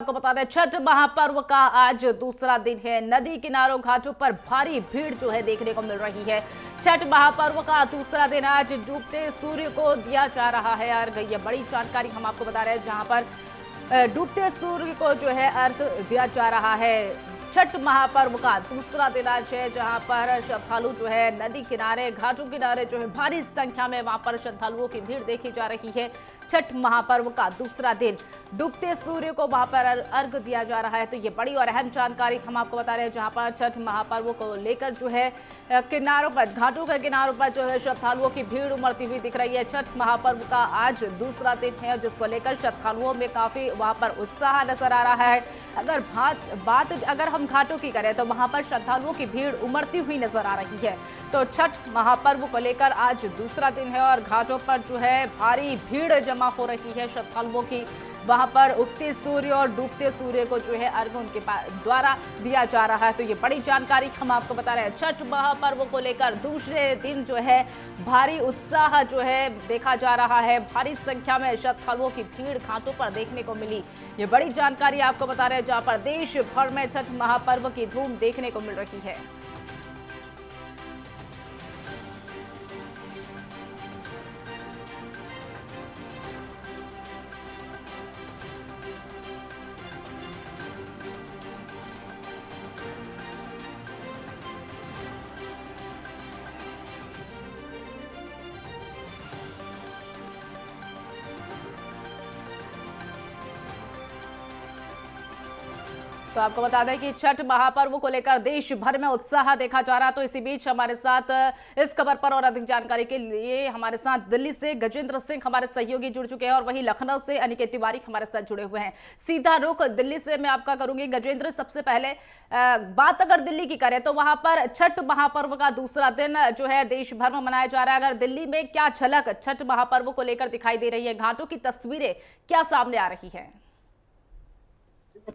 आपको बता दें छठ महापर्व का आज दूसरा दिन है। नदी किनारों घाटों पर भारी भीड़ जो है देखने को मिल रही है। छठ महापर्व का दूसरा दिन आज डूबते सूर्य को दिया जा रहा है अर्घ। ये बड़ी जानकारी हम आपको बता रहे हैं, जहां पर डूबते सूर्य को जो है अर्घ दिया जा रहा है। छठ महापर्व का दूसरा दिन आज है, जहां पर श्रद्धालु जो है नदी किनारे घाटों किनारे जो है भारी संख्या में वहां पर श्रद्धालुओं की भीड़ देखी जा रही है। छठ महापर्व का दूसरा दिन डूबते सूर्य को वहां पर अर्घ दिया जा रहा है। तो ये बड़ी और अहम जानकारी हम आपको बता रहे हैं, जहां पर छठ महापर्व को लेकर जो है किनारों पर घाटों के किनारों पर जो है श्रद्धालुओं की भीड़ उमड़ती हुई दिख रही है। छठ महापर्व का आज दूसरा दिन है, जिसको लेकर श्रद्धालुओं में काफी वहां पर उत्साह नजर आ रहा है। अगर हम घाटों की करें तो वहां पर श्रद्धालुओं की भीड़ उमड़ती हुई नजर आ रही है। तो छठ महापर्व को लेकर आज दूसरा दिन है और घाटों पर जो है भारी भीड़ जमा हो रही है श्रद्धालुओं की। वहां पर उगते सूर्य और डूबते सूर्य को जो है अर्घ उनके द्वारा दिया जा रहा है। तो ये बड़ी जानकारी हम आपको बता रहे हैं। छठ महापर्व को लेकर दूसरे दिन जो है भारी उत्साह जो है देखा जा रहा है। भारी संख्या में श्रद्धालुओं की भीड़ घाटों पर देखने को मिली। ये बड़ी जानकारी आपको बता रहे हैं, जहां पर देश भर में छठ महापर्व की धूम देखने को मिल रही है। तो आपको बता दें कि छठ महापर्व को लेकर देश भर में उत्साह देखा जा रहा है। तो इसी बीच हमारे साथ इस खबर पर और अधिक जानकारी के लिए हमारे साथ दिल्ली से गजेंद्र सिंह हमारे सहयोगी जुड़ चुके हैं और वहीं लखनऊ से अनिकेत तिवारी हमारे साथ जुड़े हुए हैं। सीधा रुख दिल्ली से मैं आपका करूंगी। गजेंद्र, सबसे पहले बात अगर दिल्ली की करें तो वहां पर छठ महापर्व का दूसरा दिन जो है देश भर में मनाया जा रहा है। अगर दिल्ली में क्या झलक छठ महापर्व को लेकर दिखाई दे रही है, घाटों की तस्वीरें क्या सामने आ रही है?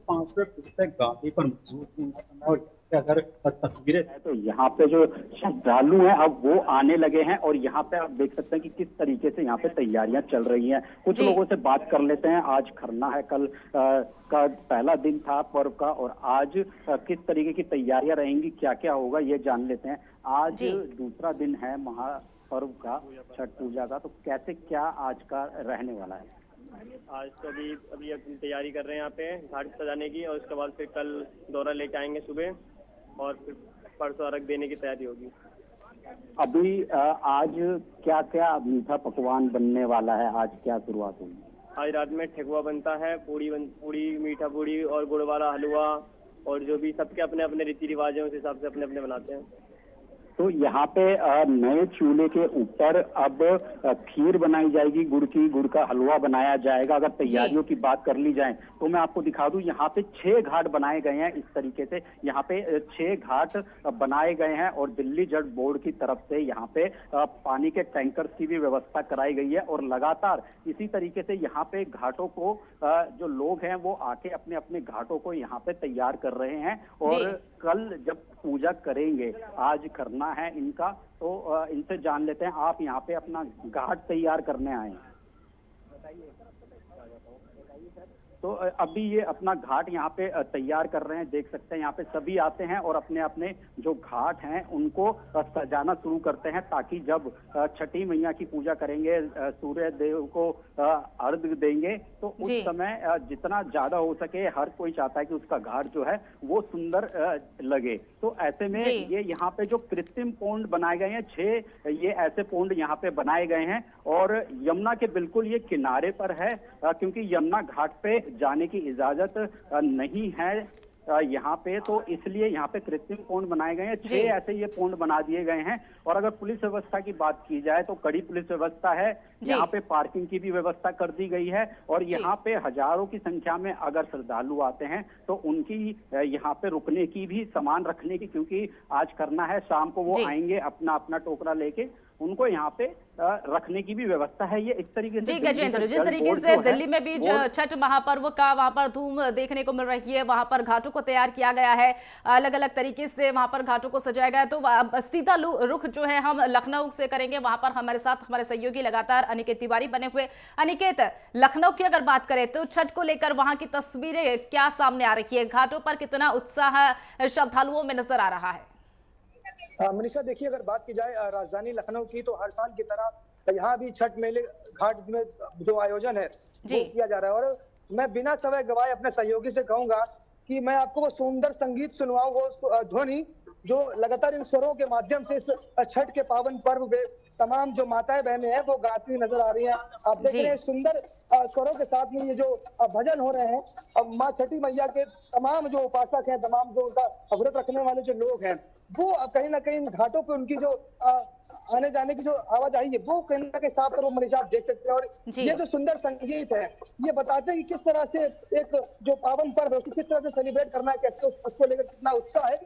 500 पुस्तक गांधी पर मौजूद हैं इस समय। और अगर तस्वीरें है तो यहाँ पे जो श्रद्धालु हैं अब वो आने लगे हैं और यहाँ पे आप देख सकते हैं कि किस तरीके से यहाँ पे तैयारियां चल रही हैं। कुछ लोगों से बात कर लेते हैं। आज खरना है, कल का पहला दिन था पर्व का, और आज किस तरीके की तैयारियां रहेंगी, क्या क्या होगा, ये जान लेते हैं। आज दूसरा दिन है महापर्व का, छठ पूजा का, तो कैसे क्या आज का रहने वाला है? आज तो अभी तैयारी कर रहे हैं यहाँ पे घाट सजाने की, और उसके बाद फिर कल दौरा लेके आएंगे सुबह और फिर परसों अर्घ देने की तैयारी होगी। अभी आज क्या क्या मीठा पकवान बनने वाला है? आज क्या शुरुआत होगी? आज रात में ठेकुआ बनता है, पूड़ी मीठा पूड़ी और गुड़ वाला हलवा, और जो भी सबके अपने अपने रीति रिवाज है उस हिसाब से अपने अपने बनाते हैं। तो यहाँ पे नए चूल्हे के ऊपर अब खीर बनाई जाएगी, गुड़ का हलवा बनाया जाएगा। अगर तैयारियों की बात कर ली जाए तो मैं आपको दिखा दूं, यहाँ पे 6 घाट बनाए गए हैं। इस तरीके से यहाँ पे 6 घाट बनाए गए हैं और दिल्ली जल बोर्ड की तरफ से यहाँ पे पानी के टैंकर की भी व्यवस्था कराई गई है। और लगातार इसी तरीके से यहाँ पे घाटों को जो लोग हैं वो आके अपने अपने घाटों को यहाँ पे तैयार कर रहे हैं। और कल जब पूजा करेंगे, आज करना है इनका, तो इनसे जान लेते हैं। आप यहाँ पे अपना घाट तैयार करने आए हैं, तो अभी ये अपना घाट यहाँ पे तैयार कर रहे हैं। देख सकते हैं यहाँ पे सभी आते हैं और अपने अपने जो घाट हैं उनको सजाना शुरू करते हैं, ताकि जब छठी मैया की पूजा करेंगे, सूर्य देव को अर्घ देंगे, तो उस समय जितना ज्यादा हो सके हर कोई चाहता है कि उसका घाट जो है वो सुंदर लगे। तो ऐसे में ये यहाँ पे जो कृत्रिम पोंड बनाए गए हैं, 6 ये ऐसे पोंड यहाँ पे बनाए गए हैं और यमुना के बिल्कुल ये किनारे पर है, क्योंकि यमुना घाट पे जाने की इजाजत नहीं है यहाँ पे, तो इसलिए यहाँ पे कृत्रिम पोंड बनाए गए हैं। 6 ऐसे ये पोंड बना दिए गए हैं। और अगर पुलिस व्यवस्था की बात की जाए तो कड़ी पुलिस व्यवस्था है। यहाँ पे पार्किंग की भी व्यवस्था कर दी गई है और यहाँ पे हजारों की संख्या में अगर श्रद्धालु आते हैं तो उनकी यहाँ पे रुकने की भी, सामान रखने की, क्योंकि आज करना है, शाम को वो आएंगे अपना अपना टोकरा लेके उनको यहाँ पे रखने की भी व्यवस्था है। ये एक तरीके से जी गजेंद्र, जिस जल तरीके बोर्ड से जो है, दिल्ली में भी छठ महापर्व का वहां पर धूम देखने को मिल रही है, वहां पर घाटों को तैयार किया गया है, अलग अलग तरीके से वहां पर घाटों को सजाया गया है। तो अब सीधा रुख जो है हम लखनऊ से करेंगे, वहां पर हमारे साथ हमारे सहयोगी लगातार अनिकेत तिवारी बने हुए। अनिकेत, लखनऊ की अगर बात करें तो छठ को लेकर वहां की तस्वीरें क्या सामने आ रही है, घाटों पर कितना उत्साह श्रद्धालुओं में नजर आ रहा है? मनीषा, देखिए, अगर बात की जाए राजधानी लखनऊ की, तो हर साल की तरह यहाँ भी छठ मेले घाट में जो आयोजन है वो किया जा रहा है। और मैं बिना समय गवाए अपने सहयोगी से कहूंगा कि मैं आपको वो सुंदर संगीत सुनवाऊं, वो ध्वनि जो लगातार इन स्वरों के माध्यम से इस छठ के पावन पर्व में तमाम जो माताएं बहनें हैं वो गाती नजर आ रही हैं। आप देख रहे हैं सुंदर स्वरों के साथ में ये जो भजन हो रहे हैं, अब माँ छठी मैया के तमाम जो उपासक हैं, तमाम जो उनका व्रत रखने वाले जो लोग हैं, वो कहीं ना कहीं घाटों पे उनकी जो आने जाने की जो आवाजाही है वो कहीं ना कहीं साफ तौर पर मनीषा आप देख सकते हैं। और ये जो सुंदर संगीत है ये बताते हैं कि किस तरह से एक जो पावन पर्व है उसको किस तरह से सेलिब्रेट करना है, कैसे उसको लेकर कितना उत्साह है।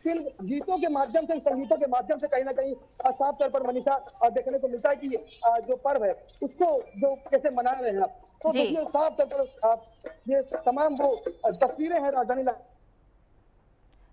इन गीतों के माध्यम से, संगीतों के माध्यम से कहीं ना कहीं साफ तौर पर मनीषा देखने को मिलता है कि जो पर्व है उसको जो कैसे मना रहे हैं। तो देखिए साफ तौर पर ये तमाम वो तस्वीरें हैं राजधानी।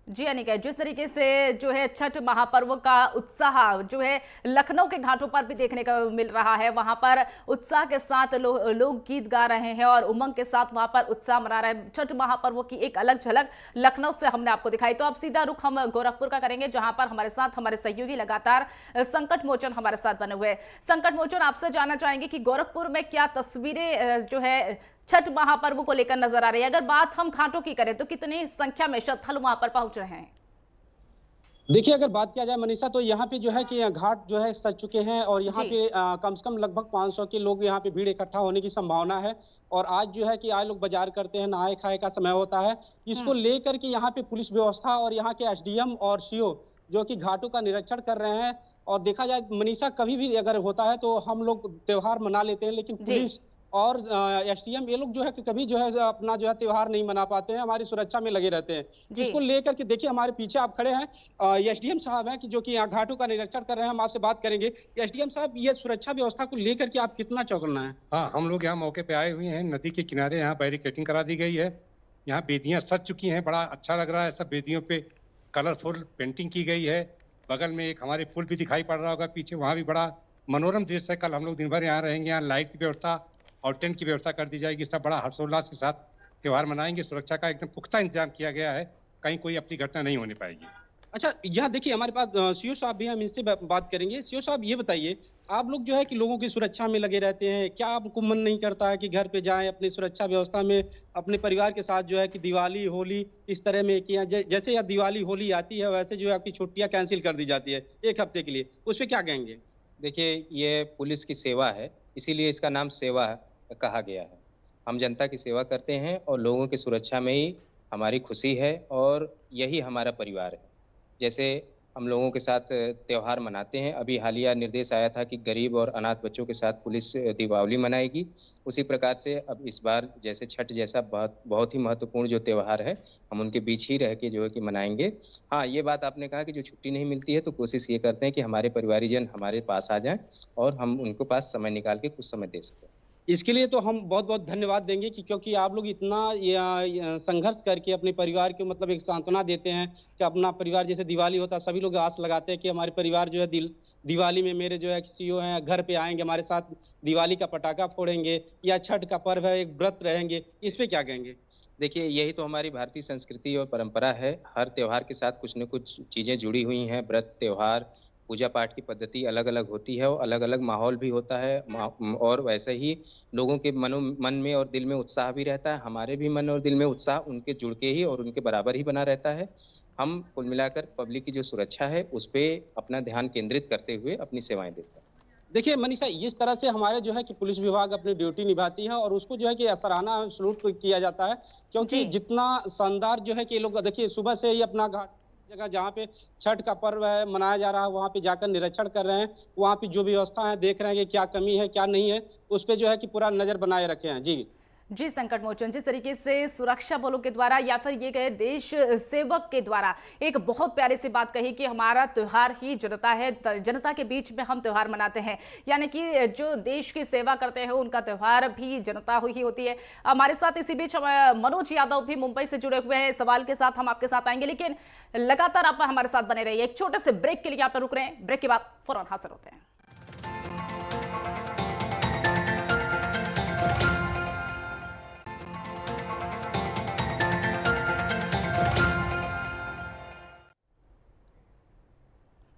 जी अनिकेत, जिस तरीके से जो है छठ महापर्व का उत्साह जो है लखनऊ के घाटों पर भी देखने को मिल रहा है, वहां पर उत्साह के साथ लोग गीत गा रहे हैं और उमंग के साथ वहां पर उत्साह मना रहे हैं। छठ महापर्व की एक अलग झलक लखनऊ से हमने आपको दिखाई। तो अब सीधा रुख हम गोरखपुर का करेंगे, जहां पर हमारे साथ हमारे सहयोगी लगातार संकट मोचन हमारे साथ बने हुए। संकट मोचन, आपसे जानना चाहेंगे कि गोरखपुर में क्या तस्वीरें जो है छठ महापर्व को लेकर नजर आ रही है। अगर बात हम घाटों की करें तो कितनी संख्या में श्रद्धालु वहां पर पहुंच रहे हैं? देखिए, अगर बात किया जाए मनीषा, तो यहाँ पे जो है कि घाट जो है सज चुके हैं और यहाँ पे कम से कम लगभग 500 के लोग यहाँ पे भीड़ इकट्ठा होने की संभावना है। और आज जो है कि आज लोग बाजार करते हैं, नहाए खाए का समय होता है, इसको लेकर के यहाँ पे पुलिस व्यवस्था और यहाँ के एसडीएम और सीओ जो कि घाटों का निरीक्षण कर रहे हैं। और देखा जाए मनीषा, कभी भी अगर होता है तो हम लोग त्योहार मना लेते हैं, लेकिन पुलिस और एसडीएम ये लोग जो है कि कभी जो है अपना जो है त्योहार नहीं मना पाते हैं, हमारी सुरक्षा में लगे रहते हैं। इसको लेकर के देखिए हमारे पीछे आप खड़े हैं, एसडीएम साहब हैं कि जो कि यहाँ घाटों का निरीक्षण कर रहे हैं, हम आपसे बात करेंगे। एसडीएम साहब, ये सुरक्षा व्यवस्था को लेकर के आप कितना चौकन्ना है? हाँ, हम लोग यहाँ मौके पे आए हुए हैं, नदी के किनारे यहाँ बैरिकेटिंग करा दी गई है, यहाँ बेदियाँ सज चुकी हैं, बड़ा अच्छा लग रहा है। सब बेदियों पे कलरफुल पेंटिंग की गई है। बगल में एक हमारे पुल भी दिखाई पड़ रहा होगा पीछे, वहाँ भी बड़ा मनोरम दृश्य है। कल हम लोग दिन भर यहाँ रहेंगे, यहाँ लाइट की व्यवस्था और टेंट की व्यवस्था कर दी जाएगी। सब बड़ा हर्षोल्लास के साथ त्योहार मनाएंगे। सुरक्षा का एकदम पुख्ता इंतजाम किया गया है, कहीं कोई अपनी घटना नहीं होने पाएगी। अच्छा, यहाँ देखिए हमारे पास सीओ साहब भी, हम इनसे बात करेंगे। सीओ साहब, ये बताइए, आप लोग जो है कि लोगों की सुरक्षा में लगे रहते हैं, क्या आपको मन नहीं करता है कि घर पे जाएं, अपनी सुरक्षा व्यवस्था में अपने परिवार के साथ जो है कि दिवाली होली इस तरह में किया, जैसे या दिवाली होली आती है वैसे जो है आपकी छुट्टियां कैंसिल कर दी जाती है 1 हफ्ते के लिए, उस पर क्या कहेंगे? देखिए, ये पुलिस की सेवा है, इसीलिए इसका नाम सेवा कहा गया है। हम जनता की सेवा करते हैं और लोगों की सुरक्षा में ही हमारी खुशी है और यही हमारा परिवार है। जैसे हम लोगों के साथ त्यौहार मनाते हैं, अभी हालिया निर्देश आया था कि गरीब और अनाथ बच्चों के साथ पुलिस दीपावली मनाएगी, उसी प्रकार से अब इस बार जैसे छठ जैसा बहुत ही महत्वपूर्ण जो त्यौहार है, हम उनके बीच ही रह के जो है कि मनाएंगे। हाँ, ये बात आपने कहा कि जो छुट्टी नहीं मिलती है तो कोशिश ये करते हैं कि हमारे परिवारीजन हमारे पास आ जाएं और हम उनको पास समय निकाल के कुछ समय दे सकें। इसके लिए तो हम बहुत बहुत धन्यवाद देंगे कि क्योंकि आप लोग इतना संघर्ष करके अपने परिवार को मतलब एक सांत्वना देते हैं कि अपना परिवार, जैसे दिवाली होता है सभी लोग आस लगाते हैं कि हमारे परिवार जो है दिवाली में मेरे जो है सीओ हैं घर पे आएंगे, हमारे साथ दिवाली का पटाखा फोड़ेंगे, या छठ का पर्व है एक व्रत रहेंगे, इस पे क्या कहेंगे? देखिए, यही तो हमारी भारतीय संस्कृति और परंपरा है। हर त्योहार के साथ कुछ न कुछ चीज़ें जुड़ी हुई हैं। व्रत, त्योहार, पूजा पाठ की पद्धति अलग अलग होती है और अलग अलग माहौल भी होता है, और वैसे ही लोगों के मन में और दिल में उत्साह भी रहता है। हमारे भी मन और दिल में उत्साह उनके जुड़ के ही और उनके बराबर ही बना रहता है। हम कुल मिलाकर पब्लिक की जो सुरक्षा है उस पर अपना ध्यान केंद्रित करते हुए अपनी सेवाएं देते हैं। देखिए मनीषा, इस तरह से हमारे जो है कि पुलिस विभाग अपनी ड्यूटी निभाती है और उसको जो है कि सराहना सलूट किया जाता है, क्योंकि जितना शानदार जो है कि लोग देखिए सुबह से ही अपना घाट जगह जहाँ पे छठ का पर्व है मनाया जा रहा है वहाँ पे जाकर निरीक्षण कर रहे हैं, वहाँ पे जो व्यवस्था है देख रहे हैं कि क्या कमी है क्या नहीं है, उस पे जो है कि पूरा नजर बनाए रखे हैं। जी जी संकट मोचन, जिस तरीके से सुरक्षा बलों के द्वारा या फिर ये कहे देश सेवक के द्वारा एक बहुत प्यारी सी बात कही कि हमारा त्योहार ही जनता है, जनता के बीच में हम त्योहार मनाते हैं, यानी कि जो देश की सेवा करते हैं उनका त्योहार भी जनता ही होती है। हमारे साथ इसी बीच मनोज यादव भी मुंबई से जुड़े हुए हैं। सवाल के साथ हम आपके साथ आएंगे, लेकिन लगातार आप हमारे साथ बने रहिए। एक छोटे से ब्रेक के लिए आप रुक रहे हैं, ब्रेक के बाद फौरन हाजिर होते हैं।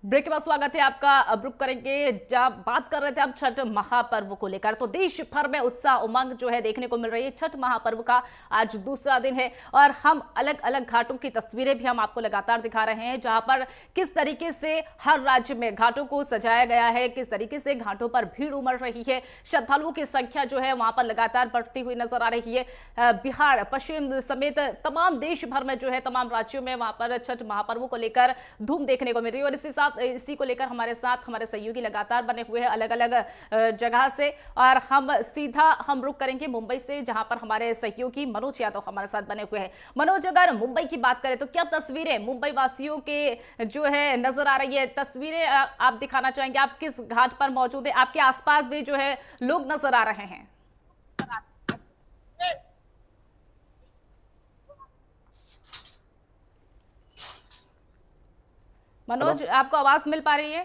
ब्रेक के बाद स्वागत है आपका। अब रुक करेंगे, जब बात कर रहे थे हम छठ महापर्व को लेकर, तो देश भर में उत्साह उमंग जो है देखने को मिल रही है। छठ महापर्व का आज दूसरा दिन है और हम अलग अलग घाटों की तस्वीरें भी हम आपको लगातार दिखा रहे हैं, जहां पर किस तरीके से हर राज्य में घाटों को सजाया गया है, किस तरीके से घाटों पर भीड़ उमड़ रही है, श्रद्धालुओं की संख्या जो है वहां पर लगातार बढ़ती हुई नजर आ रही है। बिहार, पश्चिम समेत तमाम देश भर में जो है तमाम राज्यों में वहां पर छठ महापर्व को लेकर धूम देखने को मिल रही है। और इसी को लेकर हमारे साथ हमारे सहयोगी लगातार बने हुए हैं अलग अलग जगह से, और हम रुक करेंगे मुंबई से, जहां पर हमारे सहयोगी मनोज यादव हमारे साथ बने हुए हैं। मनोज, अगर मुंबई की बात करें तो क्या तस्वीरें मुंबई वासियों के जो है नजर आ रही है, तस्वीरें आप दिखाना चाहेंगे? आप किस घाट पर मौजूद है? आपके आसपास भी जो है लोग नजर आ रहे हैं। मनोज, आपको आवाज मिल पा रही है?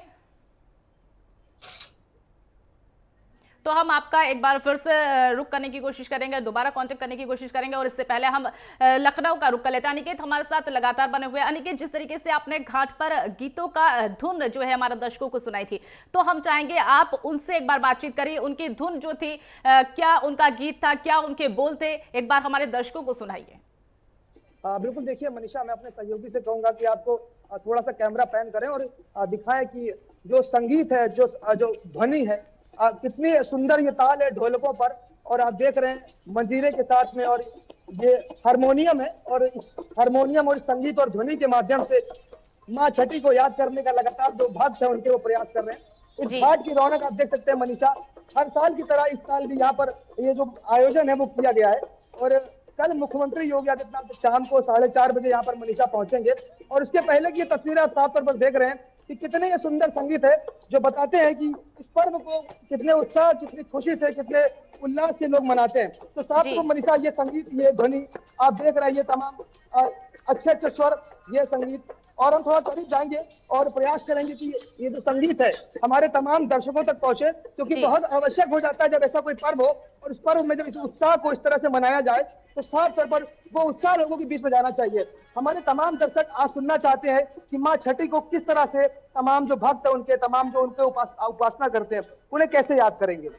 तो हम आपका एक बार फिर से रुक करने की कोशिश करेंगे, दोबारा कांटेक्ट करने की कोशिश करेंगे, और इससे पहले हम लखनऊ का रुक कर लेते हैं। अनिकेत हमारे साथ लगातार बने हुए हैं। अनिकेत, जिस तरीके से आपने घाट पर गीतों का धुन जो है हमारे दर्शकों को सुनाई थी, तो हम चाहेंगे आप उनसे एक बार बातचीत करिए। उनकी धुन जो थी, क्या उनका गीत था, क्या उनके बोल थे, एक बार हमारे दर्शकों को सुनाइए। बिल्कुल, देखिए मनीषा, मैं अपने सहयोगी से कहूंगा कि आपको थोड़ा सा कैमरा पैन करें और दिखाएं कि जो संगीत है, जो ध्वनि है, कितनी सुंदर ये ताल है ढोलकों पर, और आप देख रहे हैं मंजीरे के साथ में, और ये हारमोनियम है, और हारमोनियम और संगीत और ध्वनि के माध्यम से माँ छठी को याद करने का लगातार जो भक्त है उनके वो प्रयास कर रहे हैं। इस घाट की रौनक आप देख सकते हैं मनीषा, हर साल की तरह इस साल भी यहाँ पर ये जो आयोजन है वो किया गया है। और कल मुख्यमंत्री योगी आदित्यनाथ शाम को 4:30 बजे यहाँ पर मनीषा पहुंचेंगे, और उसके पहले की ये तस्वीरें आप साफ तौर पर देख रहे हैं कि कितने ये सुंदर संगीत है, जो बताते हैं कि इस पर्व को कितने उत्साह, कितनी खुशी से, कितने उल्लास से लोग मनाते हैं। तो साफ तौर पर मनीषा, ये संगीत, ये ध्वनि आप देख रहे हैं, ये तमाम अच्छे अच्छे स्वर, ये संगीत, और हम थोड़ा करीब जाएंगे और प्रयास करेंगे कि ये जो संगीत है हमारे तमाम दर्शकों तक पहुंचे, क्योंकि बहुत आवश्यक हो जाता है जब ऐसा कोई पर्व हो और उस पर्व में जब इस उत्साह को इस तरह से मनाया जाए, तो साफ तौर पर वो उत्साह लोगों के बीच में जाना चाहिए। हमारे तमाम दर्शक आज सुनना चाहते हैं कि माँ छठी को किस तरह से तमाम जो भक्त है उनके, तमाम जो उनके उपासना करते हैं, उन्हें कैसे याद करेंगे।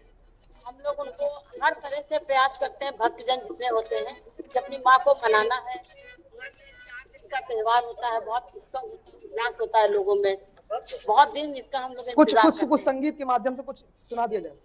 हम लोग उनको हर तरह से प्रयास करते हैं, भक्तजन जितने होते हैं, कि अपनी माँ को मनाना है। इसका त्योहार होता है, बहुत उत्सव उल्लास होता है लोगों में, बहुत दिन इसका हम लोग कुछ संगीत के माध्यम से कुछ सुना दिया जाए।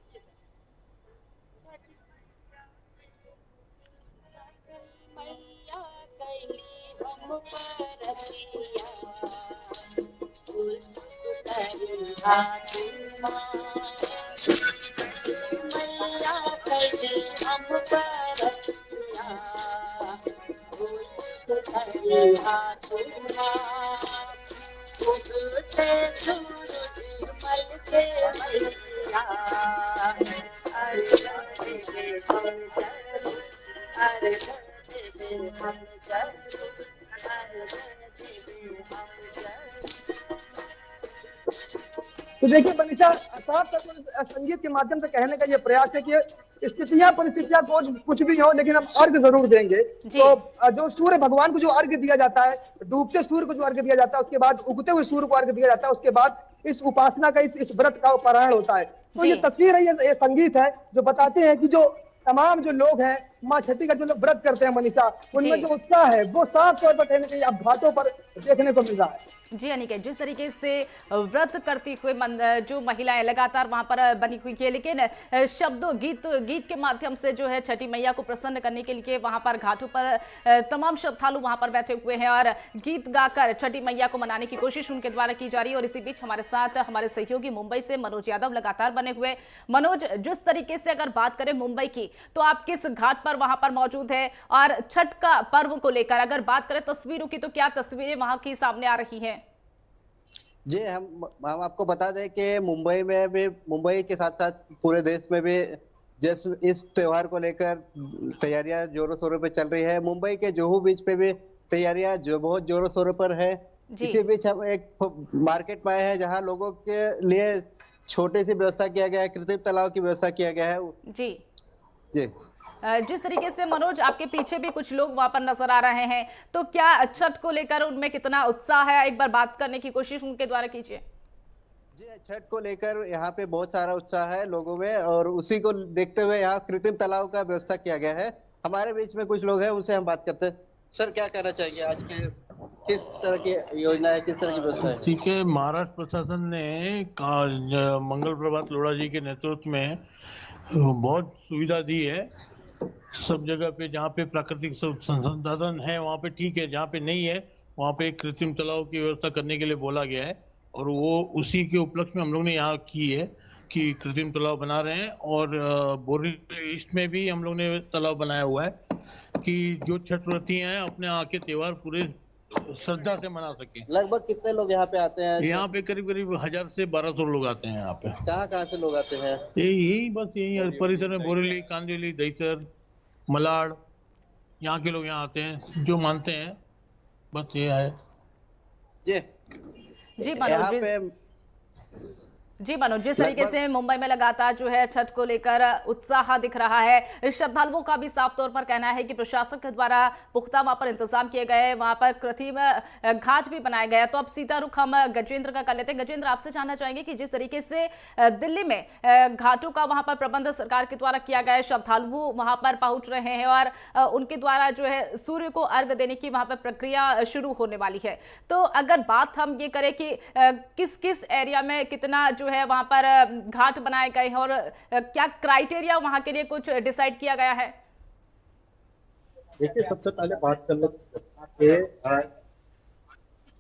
तो देखिए मनीषा, साफ तौर पर संगीत के माध्यम से कहने का ये प्रयास है कि स्थितियां परिस्थितियां कुछ भी हो, लेकिन हम अर्घ जरूर देंगे। तो जो सूर्य भगवान को जो अर्घ दिया जाता है, डूबते सूर्य को जो अर्घ दिया जाता है, उसके बाद उगते हुए सूर्य को अर्घ दिया जाता है, उसके बाद इस उपासना का, इस व्रत का पारायण होता है। तो ये तस्वीर है, ये संगीत है जो बताते हैं कि जो तमाम जो लोग हैं माँ छठी का जो लोग व्रत करते हैं मनीषा, उनमें जो उत्साह है वो साफ तौर पर कहीं आप घाटों पर देखने को मिल रहा है। जी अनिकेत, जिस तरीके से व्रत करती हुए जो महिलाएं लगातार वहां पर बनी हुई है, लेकिन शब्दों गीत के माध्यम से जो है छठी मैया को प्रसन्न करने के लिए वहां पर घाटों पर तमाम श्रद्धालु वहां पर बैठे हुए हैं और गीत गाकर छठी मैया को मनाने की कोशिश उनके द्वारा की जा रही है। और इसी बीच हमारे साथ हमारे सहयोगी मुंबई से मनोज यादव लगातार बने हुए। मनोज, जिस तरीके से अगर बात करें मुंबई की, तो आप किस घाट पर वहां पर मौजूद है और छठ का पर्व को लेकर अगर बात करें तस्वीरों की, तो क्या तस्वीरें वहां की सामने आ रही हैं? जी, हम आपको बता दें कि मुंबई में भी, मुंबई के साथ साथ पूरे देश में भी जैसे इस त्योहार को लेकर तैयारियां जोरों शोरों पे चल रही है। मुंबई के जुहू बीच पे भी तैयारियां जो बहुत जोरों शोरों पर है। इसी बीच हम एक मार्केट में आए हैं जहां लोगों के लिए छोटी सी व्यवस्था किया गया है, कृत्रिम तालाब की व्यवस्था किया गया है। जी जी, जिस तरीके से मनोज आपके पीछे भी कुछ लोग वहां पर नजर आ रहे हैं, तो क्या छठ को लेकर उनमें कितना उत्साह है, एक बार बात करने की कोशिश उनके द्वारा कीजिए। जी, छठ को लेकर यहाँ पे बहुत सारा उत्साह है लोगों में और उसी को देखते हुए यहाँ कृत्रिम तालाब का व्यवस्था किया गया है। हमारे बीच में कुछ लोग हैं, उनसे हम बात करते हैं। सर, क्या कहना चाहिए आज के किस तरह की योजना है, किस तरह की व्यवस्था है? ठीक है, महाराष्ट्र प्रशासन ने मंगल प्रभात लोढ़ा जी के नेतृत्व में बहुत सुविधा दी है। सब जगह पे जहाँ पे प्राकृतिक संसाधन है वहाँ पे ठीक है, जहाँ पे नहीं है वहाँ पे कृत्रिम तालाब की व्यवस्था करने के लिए बोला गया है और वो उसी के उपलक्ष्य में हम लोग ने यहाँ की है कि कृत्रिम तालाब बना रहे हैं। और बोरीवली ईस्ट में भी हम लोग ने तालाब बनाया हुआ है कि जो छठ व्रती हैं अपने आके त्योहार पूरे श्रद्धा से मना सके। लगभग कितने लोग यहाँ पे आते हैं? यहाँ पे करीब 1000 से 1200 लोग आते हैं यहाँ पे। कहाँ से लोग आते हैं? यही बस यही परिसर में बोरीवली, कांदिवली, दहिसर, मलाड, यहाँ के लोग यहाँ आते हैं जो मानते हैं, बस ये है। जी मनोज, जिस तरीके से मुंबई में लगातार जो है छठ को लेकर उत्साह दिख रहा है, श्रद्धालुओं का भी साफ तौर पर कहना है कि प्रशासन के द्वारा पुख्ता वहां पर इंतजाम किए गए, वहां पर कृत्रिम घाट भी बनाया गया। तो अब सीधा रुख हम गजेंद्र का कर लेते हैं। गजेंद्र, आपसे जानना चाहेंगे कि जिस तरीके से दिल्ली में घाटों का वहां पर प्रबंध सरकार के द्वारा किया गया है, श्रद्धालु वहां पर पहुंच रहे हैं और उनके द्वारा जो है सूर्य को अर्घ देने की वहां पर प्रक्रिया शुरू होने वाली है। तो अगर बात हम ये करें कि किस किस एरिया में कितना जो है वहां पर घाट बनाए गए हैं और क्या क्राइटेरिया वहां के लिए कुछ डिसाइड किया गया है? देखिए, सबसे पहले बात कर लेते हैं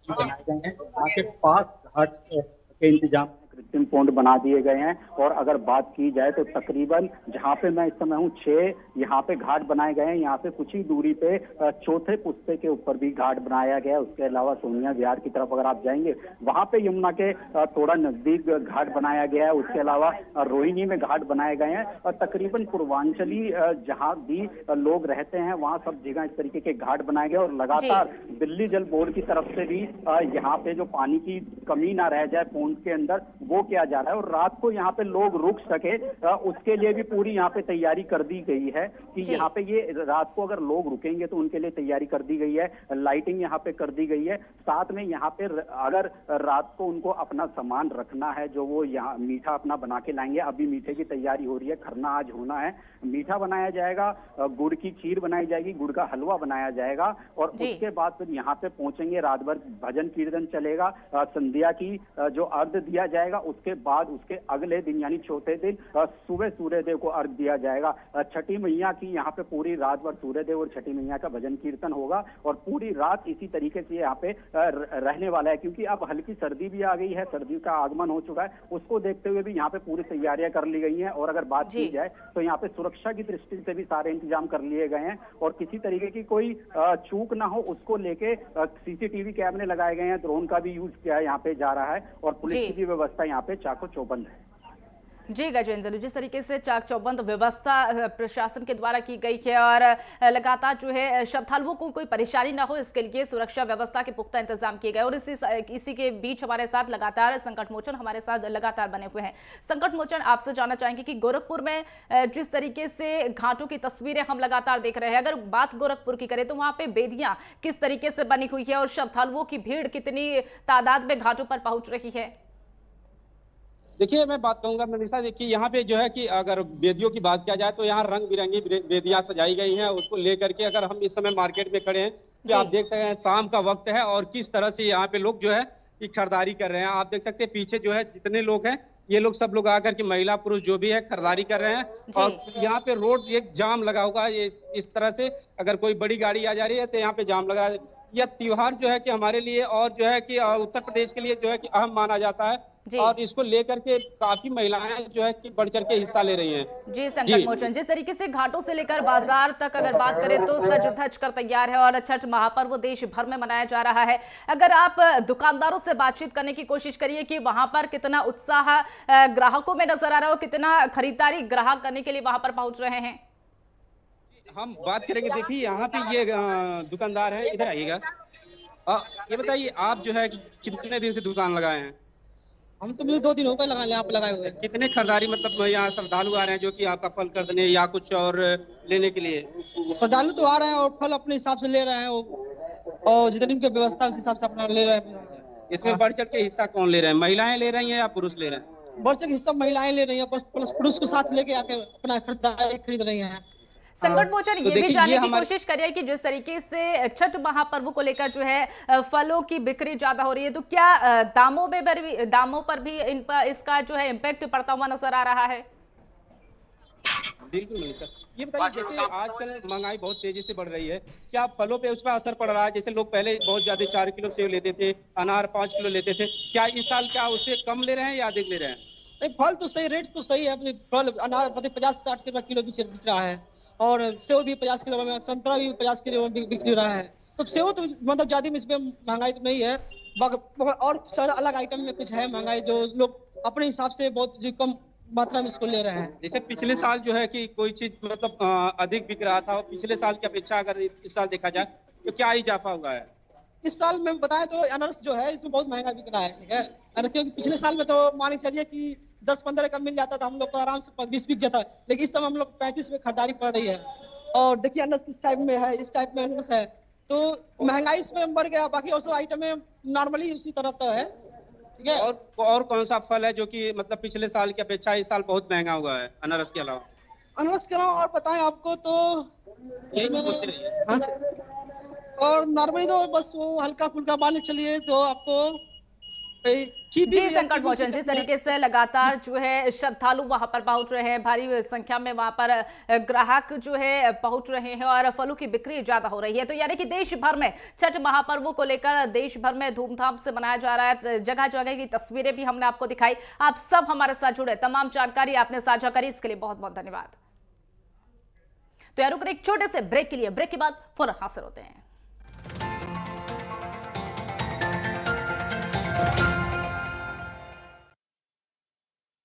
बनाए गए हैं वहाँ के पास घाट के इंतजाम कृत्रिम पौंड बना दिए गए हैं। और अगर बात की जाए तो तकरीबन जहां पे मैं इस समय हूँ 6 यहाँ पे घाट बनाए गए हैं। यहाँ पे कुछ ही दूरी पे चौथे पुस्ते के ऊपर भी घाट बनाया गया है। उसके अलावा सोनिया विहार की तरफ अगर आप जाएंगे वहां पे यमुना के थोड़ा नजदीक घाट बनाया गया है। उसके अलावा रोहिणी में घाट बनाए गए हैं और तकरीबन पूर्वांचली जहाँ भी लोग रहते हैं वहाँ सब जगह इस तरीके के घाट बनाए गए। और लगातार दिल्ली जल बोर्ड की तरफ से भी यहाँ पे जो पानी की कमी ना रह जाए पौंड के अंदर, वो किया जा रहा है। और रात को यहाँ पे लोग रुक सके उसके लिए भी पूरी यहाँ पे तैयारी कर दी गई है कि यहाँ पे ये रात को अगर लोग रुकेंगे तो उनके लिए तैयारी कर दी गई है। लाइटिंग यहाँ पे कर दी गई है। साथ में यहाँ पे अगर रात को उनको अपना सामान रखना है जो वो यहाँ मीठा अपना बना के लाएंगे, अभी मीठे की तैयारी हो रही है, खरना आज होना है, मीठा बनाया जाएगा, गुड़ की खीर बनाई जाएगी, गुड़ का हलवा बनाया जाएगा। और उसके बाद फिर यहाँ पे पहुंचेंगे, रात भर भजन कीर्तन चलेगा, संध्या की जो अर्घ दिया जाएगा। उसके बाद उसके अगले दिन यानी चौथे दिन सुबह सूर्यदेव को अर्घ दिया जाएगा। छठी मैया की यहाँ पे पूरी रात भर सूर्यदेव और छठी मैया का भजन कीर्तन होगा और पूरी रात इसी तरीके से यहाँ पे रहने वाला है। क्योंकि अब हल्की सर्दी भी आ गई है, सर्दी का आगमन हो चुका है, उसको देखते हुए भी यहाँ पे पूरी तैयारियां कर ली गई हैं। और अगर बात की जाए तो यहाँ पे सुरक्षा की दृष्टि से भी सारे इंतजाम कर लिए गए हैं और किसी तरीके की कोई चूक ना हो उसको लेके सीसीटीवी कैमरे लगाए गए हैं, ड्रोन का भी यूज किया है यहाँ पे जा रहा है और पुलिस की भी व्यवस्था यहाँ पे चाको चौबंद है। जी गजेंद्र, जिस तरीके से चाक चौबंद व्यवस्था प्रशासन के द्वारा की गई है और लगातार जो है श्रद्धालुओं को कोई परेशानी ना हो इसके लिए सुरक्षा व्यवस्था के पुख्ता इंतजाम किए गए। और इसी के बीच हमारे साथ लगातार संकट मोचन हमारे साथ लगातार बने हुए हैं। संकट मोचन, आपसे जानना चाहेंगे कि गोरखपुर में जिस तरीके से घाटों की तस्वीरें हम लगातार देख रहे हैं, अगर बात गोरखपुर की करें तो वहां पे बेदियां किस तरीके से बनी हुई है और श्रद्धालुओं की भीड़ कितनी तादाद में घाटों पर पहुंच रही है? देखिए, मैं बात कहूंगा मनीषा, देखिए यहाँ पे जो है कि अगर वेदियों की बात किया जाए तो यहाँ रंग बिरंगी वेदियां सजाई गई हैं। उसको लेकर के अगर हम इस समय मार्केट में खड़े हैं तो आप देख सकते हैं शाम का वक्त है और किस तरह से यहाँ पे लोग जो है कि खरीदारी कर रहे हैं। आप देख सकते हैं पीछे जो है जितने लोग हैं ये लोग सब लोग आकर के महिला पुरुष जो भी है खरीदारी कर रहे हैं। और यहाँ पे रोड एक जाम लगा हुआ है। इस तरह से अगर कोई बड़ी गाड़ी आ जा रही है तो यहाँ पे जाम लगा। यह त्योहार जो है कि हमारे लिए और जो है कि उत्तर प्रदेश के लिए जो है कि अहम माना जाता है और इसको लेकर के काफी महिलाएं जो है कि बढ़ चढ़ के हिस्सा ले रही हैं। जी संकट मोचन, जिस तरीके से घाटों से लेकर बाजार तक अगर बात करें तो सज धज कर तैयार है और छठ महापर्व देश भर में मनाया जा रहा है। अगर आप दुकानदारों से बातचीत करने की कोशिश करिए कि वहां पर कितना उत्साह ग्राहकों में नजर आ रहा हो, कितना खरीदारी ग्राहक करने के लिए वहां पर पहुंच रहे हैं। हम बात करेंगे, देखिए यहाँ पे ये दुकानदार है, इधर आइएगा। ये बताइए आप जो है कितने दिन से दुकान लगाए हैं? हम तो मुझे 2 दिन हो गए यहाँ पे लगाए हुए। कितने खरीदारी मतलब यहाँ श्रद्धालु आ रहे हैं जो कि आपका फल खरीदने या कुछ और लेने के लिए? श्रद्धालु तो आ रहे हैं और फल अपने हिसाब से ले रहे हैं और जितनी उनकी व्यवस्था उस हिसाब से अपना ले रहे हैं। इसमें बढ़ चढ़ के हिस्सा कौन ले रहे हैं? महिलाएं ले रही हैं या पुरुष ले रहे हैं? बढ़ चढ़ के हिस्सा महिलाएं ले रही है, प्लस पुरुष को साथ लेके आके अपना खरीदारी खरीद रही है। संकट मोचन, ये भी जानने की कोशिश करिए कि जिस तरीके से छठ महापर्व को लेकर जो है फलों की बिक्री ज्यादा हो रही है, तो क्या दामों पर भी इसका जो है इम्पैक्ट पड़ता हुआ नजर आ रहा है? बिल्कुल नहीं सर, ये बताइए जैसे आजकल महंगाई बहुत तेजी से बढ़ रही है, क्या फलों पे उस पर असर पड़ रहा है? जैसे लोग पहले बहुत ज्यादा 4 किलो सेब लेते थे, अनार 5 किलो लेते थे, क्या इस साल क्या उससे कम ले रहे हैं या अधिक ले रहे हैं? फल तो सही, रेट तो सही है। फल अनार 50-60 किलो भी बिक रहा है और सेव भी 50 किलो में, संतरा भी 50 किलो में बिक रहा है। तो सेव तो मतलब ज्यादा में इसमें महंगाई तो नहीं है, और सारा अलग आइटम में कुछ है महंगाई जो लोग अपने हिसाब से बहुत कम मात्रा में इसको ले रहे हैं। जैसे पिछले साल जो है कि कोई चीज मतलब अधिक बिक रहा था और पिछले साल की अपेक्षा अगर इस साल देखा जाए तो क्या इजाफा हुआ है? इस साल में बताएं तो अनारस जो है इसमें बहुत महंगा बिक रहा है, ठीक है, क्योंकि पिछले साल में तो मान के चलिए कि 10-15 का मिल जाता था, हम लोग को आराम से 20 बिक जाता है, लेकिन इस समय हम लोग 35 में खरीदारी पड़ रही है। और देखिए अनारस किस टाइप में है, इस टाइप में अनारस है, तो महंगाई इसमें बढ़ गया। बाकी और आइटम में नॉर्मली उसी तरह है, ठीक है। और कौन सा फल है जो कि मतलब पिछले साल की अपेक्षा इस साल बहुत महंगा हुआ है अनारस के अलावा? अनारस के अलावा और बताएं आपको तो और नॉर्मली तो बस वो हल्का फुल्का मान चलिए तो आपको जी संकट मोचन, जिस तरीके से लगातार जो है श्रद्धालु वहां पर पहुंच रहे हैं, भारी संख्या में वहां पर ग्राहक जो है पहुंच रहे हैं और फलों की बिक्री ज्यादा हो रही है, तो यानी कि देश भर में छठ महापर्व को लेकर देश भर में धूमधाम से मनाया जा रहा है। जगह जगह की तस्वीरें भी हमने आपको दिखाई। आप सब हमारे साथ जुड़े, तमाम जानकारी आपने साझा करी, इसके लिए बहुत बहुत धन्यवाद। तो यार रुक एक छोटे से ब्रेक के लिए, ब्रेक के बाद फौरन हाजिर होते हैं।